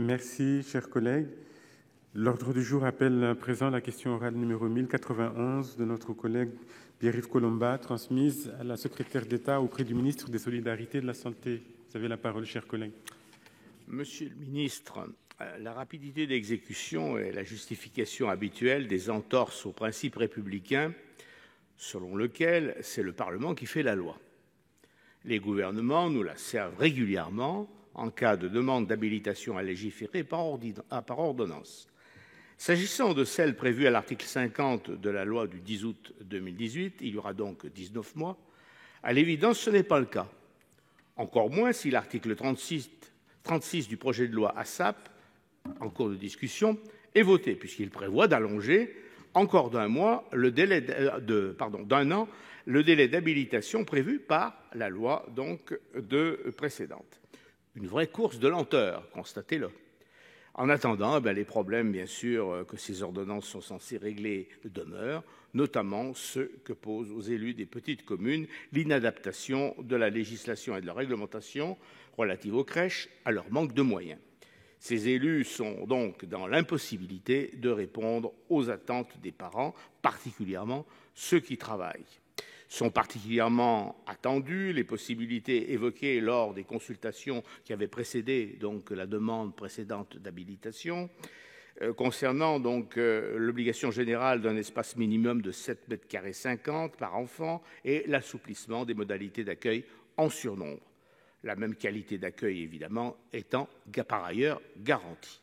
Merci, chers collègues. L'ordre du jour appelle à présent la question orale numéro 1091 de notre collègue Pierre-Yves Collombat, transmise à la secrétaire d'État auprès du ministre des Solidarités et de la Santé. Vous avez la parole, chers collègues. Monsieur le ministre, la rapidité d'exécution est la justification habituelle des entorses au principe républicain selon lequel c'est le Parlement qui fait la loi. Les gouvernements nous la servent régulièrement en cas de demande d'habilitation à légiférer par ordonnance. S'agissant de celle prévue à l'article 50 de la loi du 10 août 2018, il y aura donc 19 mois. À l'évidence, ce n'est pas le cas. Encore moins si l'article 36 du projet de loi ASAP, en cours de discussion, est voté, puisqu'il prévoit d'allonger encore d'un an le délai d'habilitation prévu par la loi précédente. Une vraie course de lenteur, constatez-le. En attendant, les problèmes, bien sûr, que ces ordonnances sont censées régler demeurent, notamment ceux que pose aux élus des petites communes l'inadaptation de la législation et de la réglementation relative aux crèches à leur manque de moyens. Ces élus sont donc dans l'impossibilité de répondre aux attentes des parents, particulièrement ceux qui travaillent. Sont particulièrement attendues les possibilités évoquées lors des consultations qui avaient précédé la demande précédente d'habilitation, concernant l'obligation générale d'un espace minimum de 7,50 m² par enfant et l'assouplissement des modalités d'accueil en surnombre. La même qualité d'accueil, évidemment, étant par ailleurs garantie.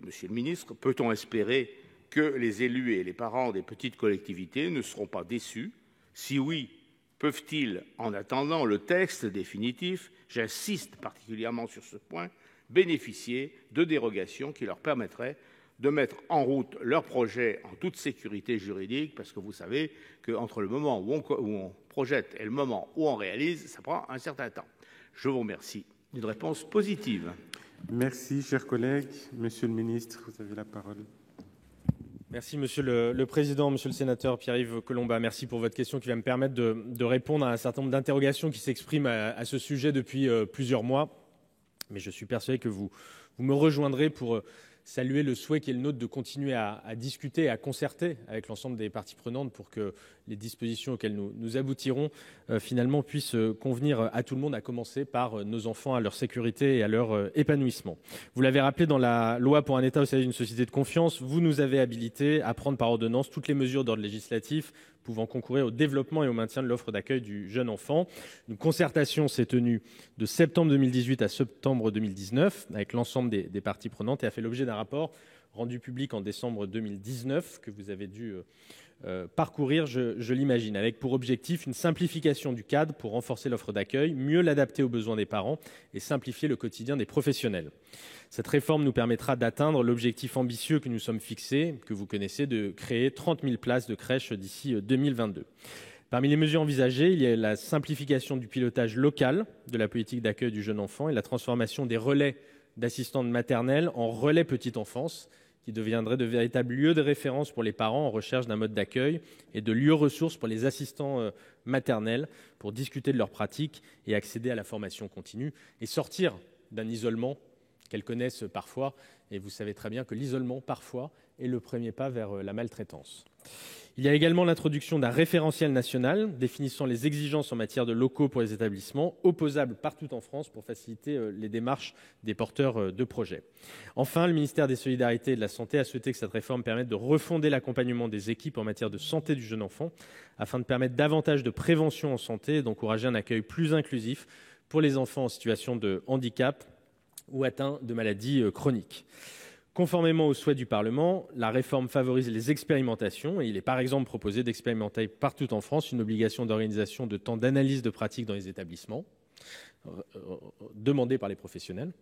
Monsieur le ministre, peut-on espérer que les élus et les parents des petites collectivités ne seront pas déçus? Si oui, peuvent-ils, en attendant le texte définitif, j'insiste particulièrement sur ce point, bénéficier de dérogations qui leur permettraient de mettre en route leur projet en toute sécurité juridique, parce que vous savez qu'entre le moment où on projette et le moment où on réalise, ça prend un certain temps. Je vous remercie d'une réponse positive. Merci, chers collègues. Monsieur le ministre, vous avez la parole. Merci, Monsieur le Président, Monsieur le Sénateur Pierre-Yves Collombat. Merci pour votre question qui va me permettre de répondre à un certain nombre d'interrogations qui s'expriment à ce sujet depuis plusieurs mois. Mais je suis persuadé que vous me rejoindrez pour saluer le souhait qui est le nôtre de continuer à discuter, à concerter avec l'ensemble des parties prenantes pour que les dispositions auxquelles nous aboutirons finalement puissent convenir à tout le monde, à commencer par nos enfants, à leur sécurité et à leur épanouissement. Vous l'avez rappelé dans la loi pour un État au service d'une société de confiance, vous nous avez habilités à prendre par ordonnance toutes les mesures d'ordre législatif pouvant concourir au développement et au maintien de l'offre d'accueil du jeune enfant. Une concertation s'est tenue de septembre 2018 à septembre 2019 avec l'ensemble des parties prenantes et a fait l'objet d'un rapport rendu public en décembre 2019 que vous avez dû parcourir, je l'imagine, avec pour objectif une simplification du cadre pour renforcer l'offre d'accueil, mieux l'adapter aux besoins des parents et simplifier le quotidien des professionnels. Cette réforme nous permettra d'atteindre l'objectif ambitieux que nous sommes fixés, que vous connaissez, de créer 30 000 places de crèche d'ici 2022. Parmi les mesures envisagées, il y a la simplification du pilotage local de la politique d'accueil du jeune enfant et la transformation des relais d'assistantes maternelles en relais petite enfance, qui deviendraient de véritables lieux de référence pour les parents en recherche d'un mode d'accueil et de lieux ressources pour les assistants maternels pour discuter de leurs pratiques et accéder à la formation continue et sortir d'un isolement qu'elles connaissent parfois. Et vous savez très bien que l'isolement, parfois, est le premier pas vers la maltraitance. Il y a également l'introduction d'un référentiel national définissant les exigences en matière de locaux pour les établissements, opposables partout en France pour faciliter les démarches des porteurs de projets. Enfin, le ministère des Solidarités et de la Santé a souhaité que cette réforme permette de refonder l'accompagnement des équipes en matière de santé du jeune enfant, afin de permettre davantage de prévention en santé et d'encourager un accueil plus inclusif pour les enfants en situation de handicap ou atteints de maladies chroniques. Conformément aux souhaits du Parlement, la réforme favorise les expérimentations et il est par exemple proposé d'expérimenter partout en France une obligation d'organisation de temps d'analyse de pratiques dans les établissements, demandée par les professionnels.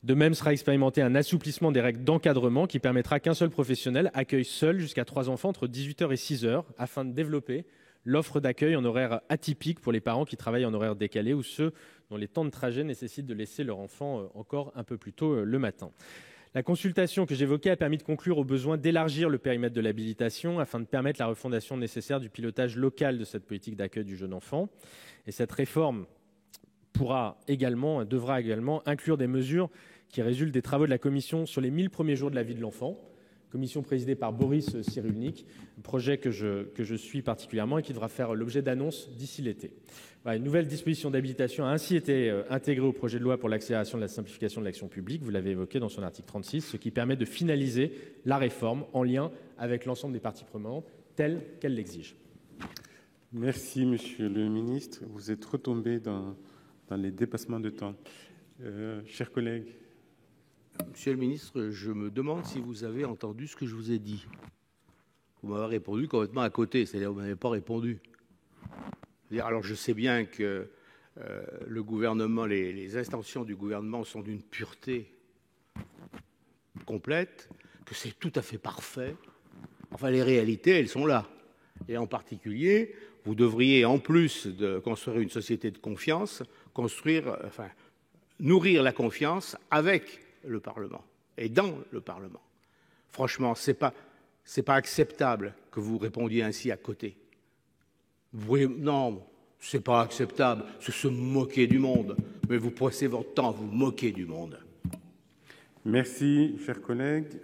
De même sera expérimenté un assouplissement des règles d'encadrement qui permettra qu'un seul professionnel accueille seul jusqu'à 3 enfants entre 18 h et 6 h afin de développer l'offre d'accueil en horaire atypique pour les parents qui travaillent en horaire décalé ou ceux dont les temps de trajet nécessitent de laisser leur enfant encore un peu plus tôt le matin. La consultation que j'évoquais a permis de conclure au besoin d'élargir le périmètre de l'habilitation afin de permettre la refondation nécessaire du pilotage local de cette politique d'accueil du jeune enfant. Et cette réforme devra également inclure des mesures qui résulte des travaux de la commission sur les 1000 premiers jours de la vie de l'enfant, commission présidée par Boris Cyrulnik, projet que je suis particulièrement et qui devra faire l'objet d'annonces d'ici l'été. Une nouvelle disposition d'habilitation a ainsi été intégrée au projet de loi pour l'accélération de la simplification de l'action publique, vous l'avez évoqué dans son article 36, ce qui permet de finaliser la réforme en lien avec l'ensemble des parties prenantes, telle qu'elle l'exige. Merci, Monsieur le Ministre. Vous êtes retombé dans les dépassements de temps. Chers collègues. Monsieur le ministre, je me demande si vous avez entendu ce que je vous ai dit. Vous m'avez répondu complètement à côté, c'est-à-dire que vous n'avez pas répondu. Alors je sais bien que le gouvernement, les intentions du gouvernement sont d'une pureté complète, que c'est tout à fait parfait. Enfin, les réalités, elles sont là. Et en particulier, vous devriez, en plus de construire une société de confiance, nourrir la confiance avec le Parlement et dans le Parlement. Franchement, c'est pas acceptable que vous répondiez ainsi à côté. Non, c'est pas acceptable, c'est se moquer du monde. Mais vous passez votre temps à vous moquer du monde. Merci, chers collègues.